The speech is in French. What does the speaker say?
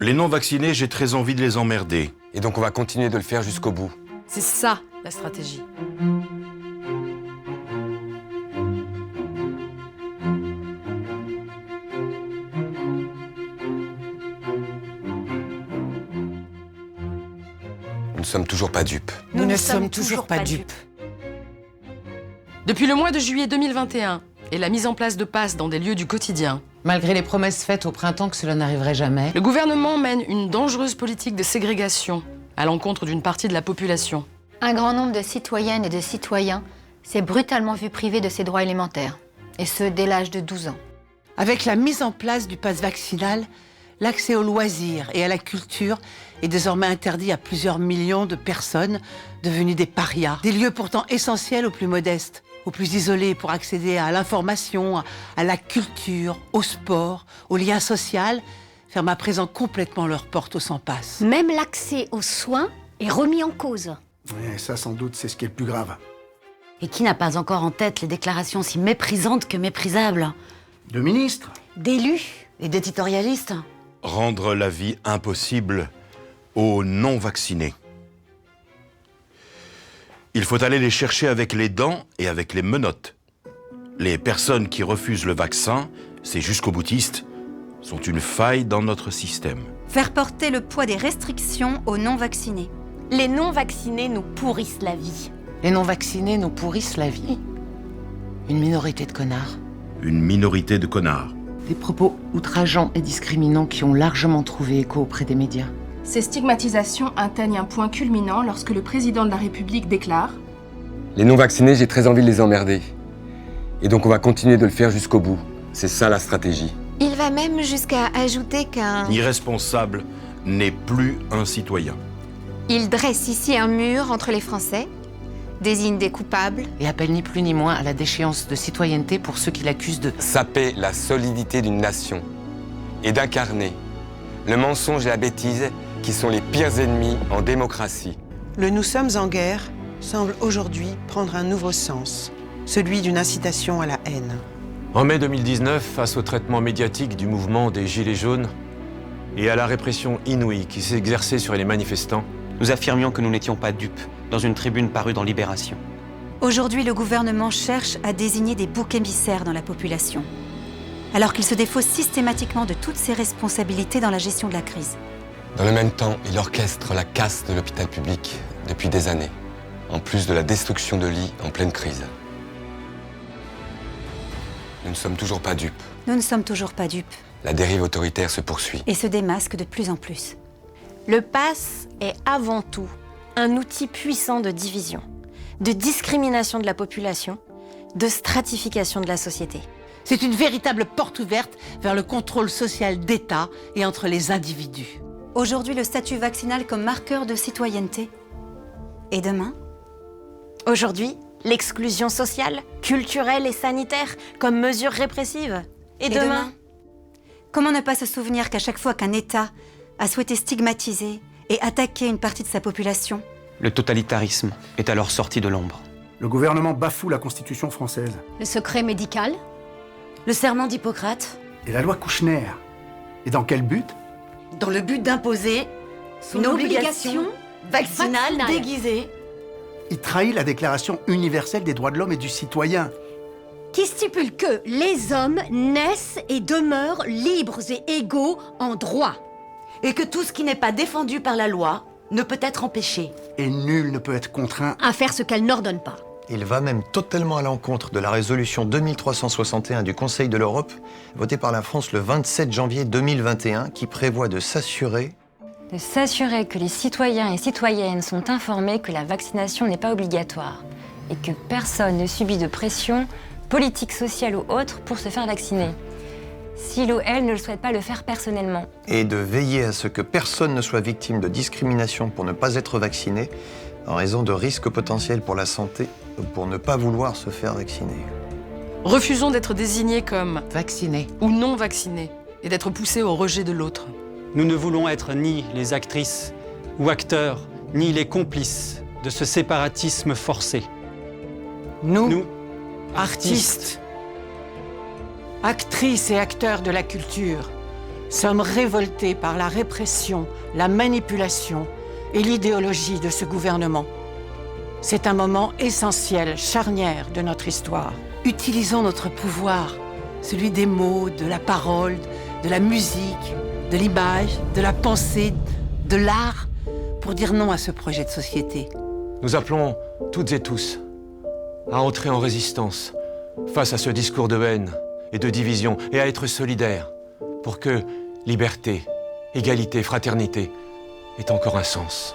Les non-vaccinés, j'ai très envie de les emmerder. Et donc on va continuer de le faire jusqu'au bout. C'est ça, la stratégie. Nous ne sommes toujours pas dupes. Nous ne sommes toujours pas dupes. Depuis le mois de juillet 2021 et la mise en place de passes dans des lieux du quotidien, Malgré les promesses faites au printemps que cela n'arriverait jamais, le gouvernement mène une dangereuse politique de ségrégation à l'encontre d'une partie de la population. Un grand nombre de citoyennes et de citoyens s'est brutalement vu privé de ses droits élémentaires, et ce, dès l'âge de 12 ans. Avec la mise en place du pass vaccinal, l'accès aux loisirs et à la culture est désormais interdit à plusieurs millions de personnes devenues des parias. Des lieux pourtant essentiels aux plus modestes, aux plus isolés pour accéder à l'information, à la culture, au sport, au lien social, ferment à présent complètement leurs portes aux sans-pass. Même l'accès aux soins est remis en cause. Et ça, sans doute, c'est ce qui est le plus grave. Et qui n'a pas encore en tête les déclarations si méprisantes que méprisables? De ministres, D'élus. Et d'éditorialistes? Rendre la vie impossible aux non-vaccinés. Il faut aller les chercher avec les dents et avec les menottes. Les personnes qui refusent le vaccin, ces jusqu'au-boutistes, sont une faille dans notre système. Faire porter le poids des restrictions aux non-vaccinés. Les non-vaccinés nous pourrissent la vie. les non-vaccinés nous pourrissent la vie. Une minorité de connards. Une minorité de connards. Des propos outrageants et discriminants qui ont largement trouvé écho auprès des médias. Ces stigmatisations atteignent un point culminant lorsque le président de la République déclare « Les non-vaccinés, j'ai très envie de les emmerder. Et donc on va continuer de le faire jusqu'au bout. C'est ça la stratégie. » Il va même jusqu'à ajouter qu'un... Irresponsable n'est plus un citoyen. Il dresse ici un mur entre les Français, désigne des coupables... Et appelle ni plus ni moins à la déchéance de citoyenneté pour ceux qui l'accusent de... Saper la solidité d'une nation et d'incarner le mensonge et la bêtise qui sont les pires ennemis en démocratie. Le « nous sommes en guerre » semble aujourd'hui prendre un nouveau sens, celui d'une incitation à la haine. En mai 2019, face au traitement médiatique du mouvement des Gilets jaunes et à la répression inouïe qui s'est exercée sur les manifestants, nous affirmions que nous n'étions pas dupes dans une tribune parue dans Libération. Aujourd'hui, le gouvernement cherche à désigner des boucs émissaires dans la population, alors qu'il se défausse systématiquement de toutes ses responsabilités dans la gestion de la crise. Dans le même temps, il orchestre la casse de l'hôpital public depuis des années, en plus de la destruction de lits en pleine crise. Nous ne sommes toujours pas dupes. Nous ne sommes toujours pas dupes. La dérive autoritaire se poursuit. Et se démasque de plus en plus. Le pass est avant tout un outil puissant de division, de discrimination de la population, de stratification de la société. C'est une véritable porte ouverte vers le contrôle social d'État et entre les individus. Aujourd'hui, le statut vaccinal comme marqueur de citoyenneté. Et demain? Aujourd'hui, l'exclusion sociale, culturelle et sanitaire comme mesure répressive. Et demain? Comment ne pas se souvenir qu'à chaque fois qu'un État a souhaité stigmatiser et attaquer une partie de sa population, Le totalitarisme est alors sorti de l'ombre. Le gouvernement bafoue la Constitution française. Le secret médical? Le serment d'Hippocrate? Et la loi Kouchner. Et dans quel but? Dans le but d'imposer une obligation vaccinale déguisée. Il trahit la Déclaration universelle des droits de l'homme et du citoyen. Qui stipule que les hommes naissent et demeurent libres et égaux en droit. Et que tout ce qui n'est pas défendu par la loi ne peut être empêché. Et nul ne peut être contraint À faire ce qu'elle n'ordonne pas. Il va même totalement à l'encontre de la résolution 2361 du Conseil de l'Europe, votée par la France le 27 janvier 2021, qui prévoit de s'assurer que les citoyens et citoyennes sont informés que la vaccination n'est pas obligatoire et que personne ne subit de pression politique, sociale ou autre pour se faire vacciner, s'il ou elle ne le souhaite pas le faire personnellement. et de veiller à ce que personne ne soit victime de discrimination pour ne pas être vacciné, en raison de risques potentiels pour la santé ou pour ne pas vouloir se faire vacciner. Refusons d'être désignés comme Vaccinés. ou non vaccinés et d'être poussés au rejet de l'autre. Nous ne voulons être ni les actrices ou acteurs, ni les complices de ce séparatisme forcé. Nous, artistes, actrices et acteurs de la culture, sommes révoltés par la répression, la manipulation et l'idéologie de ce gouvernement. C'est un moment essentiel, charnière de notre histoire. Utilisons notre pouvoir, celui des mots, de la parole, de la musique, de l'image, de la pensée, de l'art, pour dire non à ce projet de société. Nous appelons toutes et tous à entrer en résistance face à ce discours de haine et de division et à être solidaires pour que liberté, égalité, fraternité aient encore un sens.